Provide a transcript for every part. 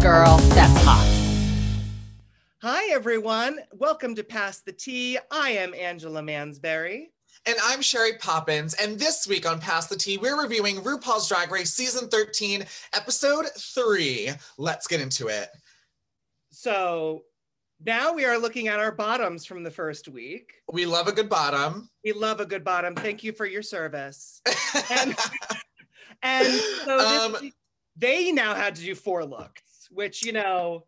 girl. That's hot. Hi, everyone. Welcome to Pass the Tea. I am Angela Mansberry. And I'm Sherry Poppins. And this week on Pass the Tea, we're reviewing RuPaul's Drag Race Season 13, Episode 3. Let's get into it. So now we are looking at our bottoms from the first week. We love a good bottom. We love a good bottom. Thank you for your service. and so this week, they now had to do 4 looks, which, you know...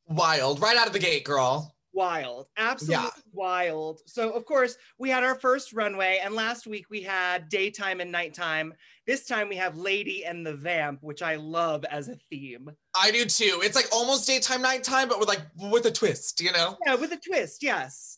Wild. Right out of the gate, girl. Wild. Absolutely wild. So, of course, we had our first runway, and last week we had daytime and nighttime. This time we have Lady and the Vamp, which I love as a theme. I do too. It's like almost daytime, nighttime, but with a twist, you know? Yeah, with a twist, yes.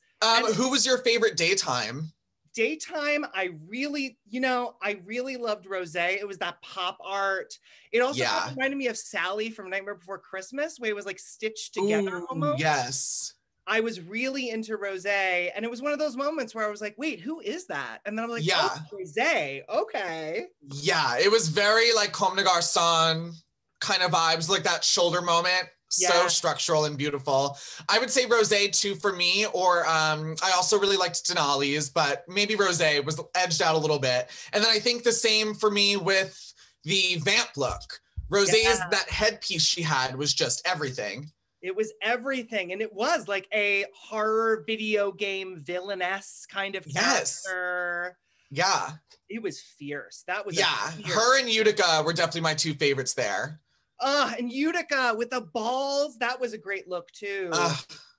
Who was your favorite daytime? Daytime, I really loved Rosé. It was that pop art. It also reminded me of Sally from Nightmare Before Christmas, where it was like stitched together almost. Yes. I was really into Rosé, and it was one of those moments where I was like, wait, who is that? And then I'm like, oh, Rosé, okay. Yeah, it was very like Comme des Garçons kind of vibes, like that shoulder moment. So structural and beautiful. I would say Rosé too for me, or I also really liked Denali's, but maybe Rosé was edged out a little bit. And then I think the same for me with the Vamp look. Rosé's that headpiece she had was just everything. It was everything, and it was like a horror video game villainess kind of character. Yeah. It was fierce. That was her and Utica were definitely my 2 favorites there. And Utica with the balls, that was a great look too.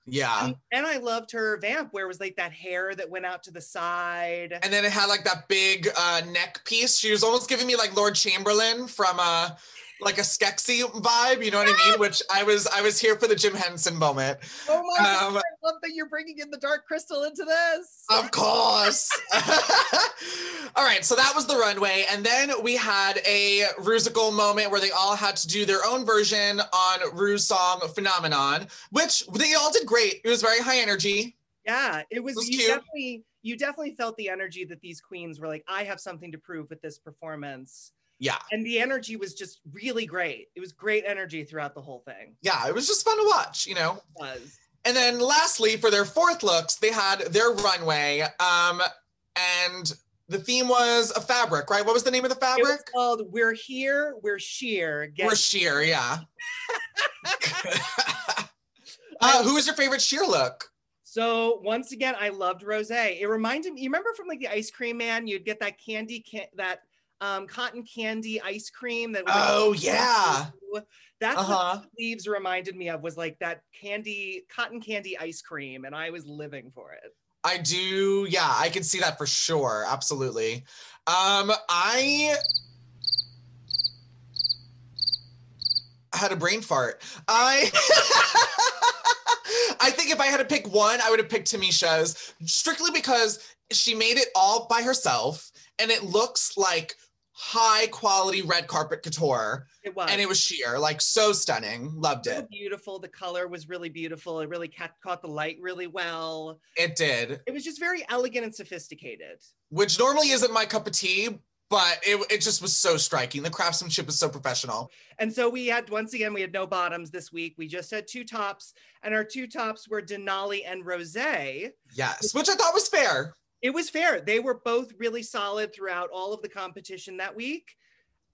Yeah. And I loved her Vamp, where it was like that hair that went out to the side. And then it had like that big neck piece. She was almost giving me like Lord Chamberlain from like a Skeksis vibe, you know what I mean? Which I was here for the Jim Henson moment. Oh my God, I love that you're bringing in the Dark Crystal into this. Of course. All right, so that was the runway. And then we had a Rusical moment where they all had to do their own version on Ru's song Phenomenon, which they all did great. It was very high energy. Yeah, it was cute. You definitely felt the energy that these queens were like, I have something to prove with this performance. Yeah. And the energy was just really great. It was great energy throughout the whole thing. Yeah, it was just fun to watch, you know? It was. And then lastly, for their 4th looks, they had their runway. And the theme was a fabric, right? What was the name of the fabric? It was called We're Here, We're Sheer. We're Sheer, yeah. Who was your favorite sheer look? So once again, I loved Rosé. It reminded me, you remember from like the Ice Cream Man, you'd get that cotton candy ice cream that was that's what the leaves reminded me of, was like that cotton candy ice cream, and I was living for it. I do, I can see that for sure, absolutely. I had a brain fart. I think if I had to pick one, I would have picked Tamisha's, strictly because she made it all by herself, and it looks like high quality red carpet couture. It was. And it was sheer, like so stunning. Loved it. So beautiful. The color was really beautiful. It really caught the light really well. It did. It was just very elegant and sophisticated. Which normally isn't my cup of tea, but it just was so striking. The craftsmanship was so professional. And so we had no bottoms this week. We just had 2 tops, and our 2 tops were Denali and Rosé. Yes, which I thought was fair. It was fair. They were both really solid throughout all of the competition that week.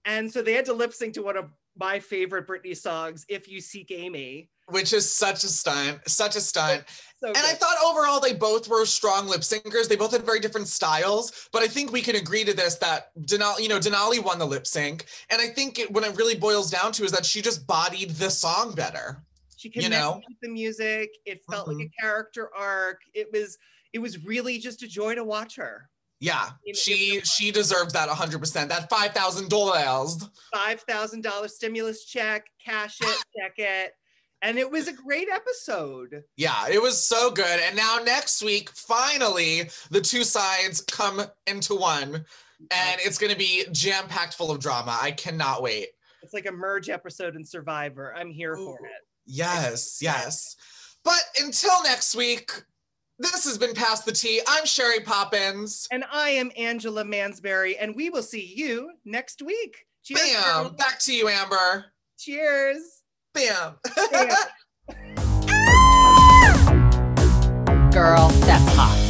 And so they had to lip sync to one of my favorite Britney songs, If You Seek Amy. Which is such a stunt. So and good. I thought overall they both were strong lip syncers. They both had very different styles, but I think we can agree to this that Denali won the lip sync. And I think what it really boils down to is that she just bodied the song better. She connected with the music. It felt like a character arc. It was really just a joy to watch her. Yeah, she deserves that 100%. That $5,000. $5,000 stimulus check, cash it, check it. And it was a great episode. Yeah, it was so good. And now next week, finally, the 2 sides come into one. And it's going to be jam-packed full of drama. I cannot wait. It's like a merge episode in Survivor. I'm here for it. Yes. But until next week, this has been Pass the Tea. I'm Sherry Poppins. And I am Angela Mansberry. And we will see you next week. Cheers. Bam! Back to you, Amber. Cheers. Bam. Girl, that's hot.